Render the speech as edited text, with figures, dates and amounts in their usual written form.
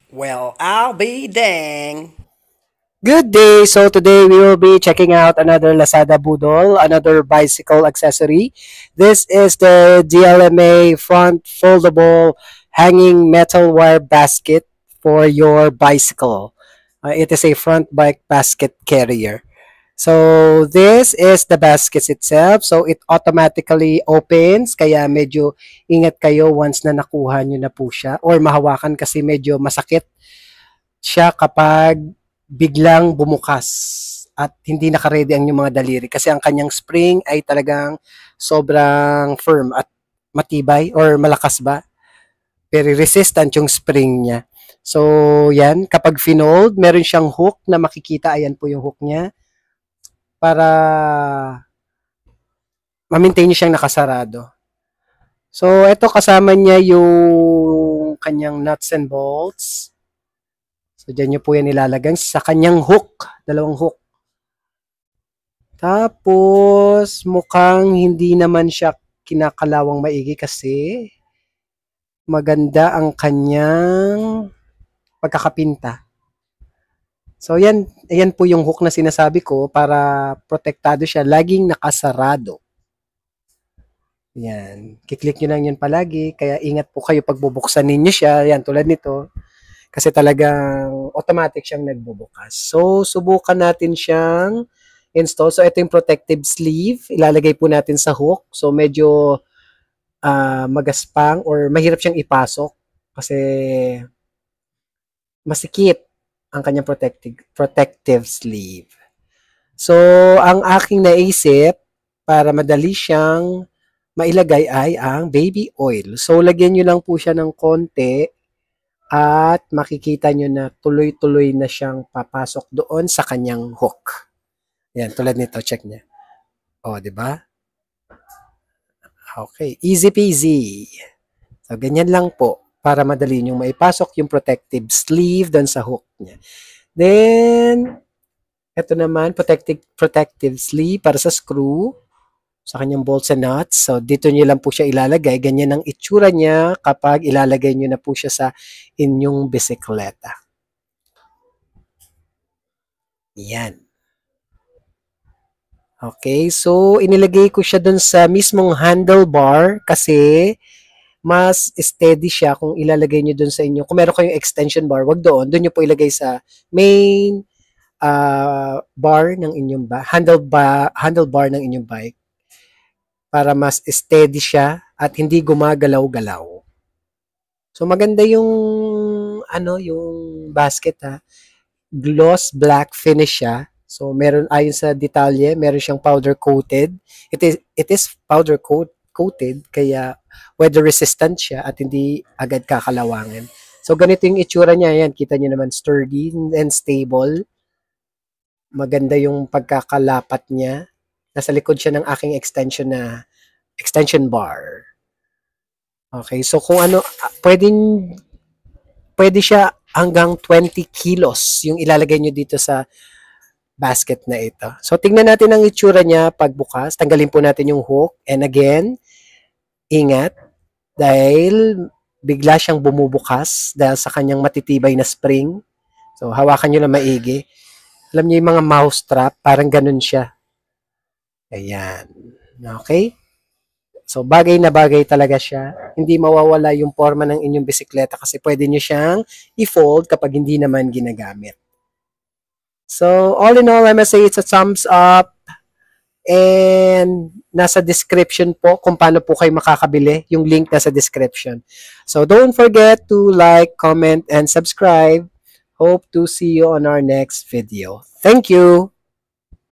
Well, I'll be dang. Good day. So today we will be checking out another Lazada Budol, another bicycle accessory. This is the DLMA front foldable hanging metal wire basket for your bicycle. It is a front bike basket carrier. So this is the baskets itself. So it automatically opens kaya medyo ingat kayo once na nakuha nyo na po siya or mahawakan kasi medyo masakit siya kapag biglang bumukas at hindi naka-ready ang inyong mga daliri kasi ang kanyang spring ay talagang sobrang firm at matibay or malakas ba? Very resistant yung spring niya. So, yan. Kapag finold, meron siyang hook na makikita. Ayan po yung hook niya para ma-maintain niyo siyang nakasarado. So, ito kasama niya yung kanyang nuts and bolts. So, dyan nyo po yan ilalagay sa kanyang hook. Dalawang hook. Tapos, mukhang hindi naman siya kinakalawang maigi kasi maganda ang kanyang pagkakapinta. So, ayan po yung hook na sinasabi ko para protektado siya. Laging nakasarado. Yan. Kiklik nyo lang yun palagi. Kaya ingat po kayo pag bubuksan ninyo siya. Yan, tulad nito. Kasi talagang automatic siyang nagbubukas. So, subukan natin siyang install. So, ito yung protective sleeve. Ilalagay po natin sa hook. So, medyo magaspang or mahirap siyang ipasok kasi masikip ang kanyang protective sleeve. So, ang aking naisip para madali siyang mailagay ay ang baby oil. So, lagyan nyo lang po siya ng konti at makikita nyo na tuloy-tuloy na siyang papasok doon sa kanyang hook. Yan, tulad nito, check niya. O, di ba? Okay, easy peasy. So, ganyan lang po para madali nyo maipasok yung protective sleeve doon sa hook niya. Then, ito naman, protective sleeve para sa screw sa kanyang bolts and nuts. So, dito nyo lang po siya ilalagay. Ganyan ang itsura niya kapag ilalagay nyo na po siya sa inyong bisikleta. Yan. Okay, so inilagay ko siya dun sa mismong handlebar kasi mas steady siya kung ilalagay nyo dun sa inyo. Kung meron kayong extension bar, wag doon. Doon nyo po ilagay sa main bar ng inyong handlebar ng inyong bike para mas steady siya at hindi gumagalaw-galaw. So maganda yung yung basket ha. Gloss black finish siya. So meron ayon sa detalye, meron siyang powder coated. It is powder coated kaya weather resistant siya at hindi agad kakalawangin. So ganito yung itsura niya. Yan, kita niyo naman sturdy and stable. Maganda yung pagkakalapat niya. Nasa likod siya ng aking extension bar. Okay, so kung pwede siya hanggang 20 kilos yung ilalagay nyo dito sa basket na ito. So, tingnan natin ang itsura niya pagbukas. Tanggalin po natin yung hook. And again, ingat dahil bigla siyang bumubukas dahil sa kanyang matitibay na spring. So, hawakan nyo lang maigi. Alam niyo yung mga mouse trap, parang ganun siya. Ayan. Okay? So, bagay na bagay talaga siya. Hindi mawawala yung forma ng inyong bisikleta kasi pwede nyo siyang i-fold kapag hindi naman ginagamit. So, all in all, I must say it's a thumbs up. And nasa description po kung paano po kayo makakabili. Yung link nasa description. So, don't forget to like, comment, and subscribe. Hope to see you on our next video. Thank you!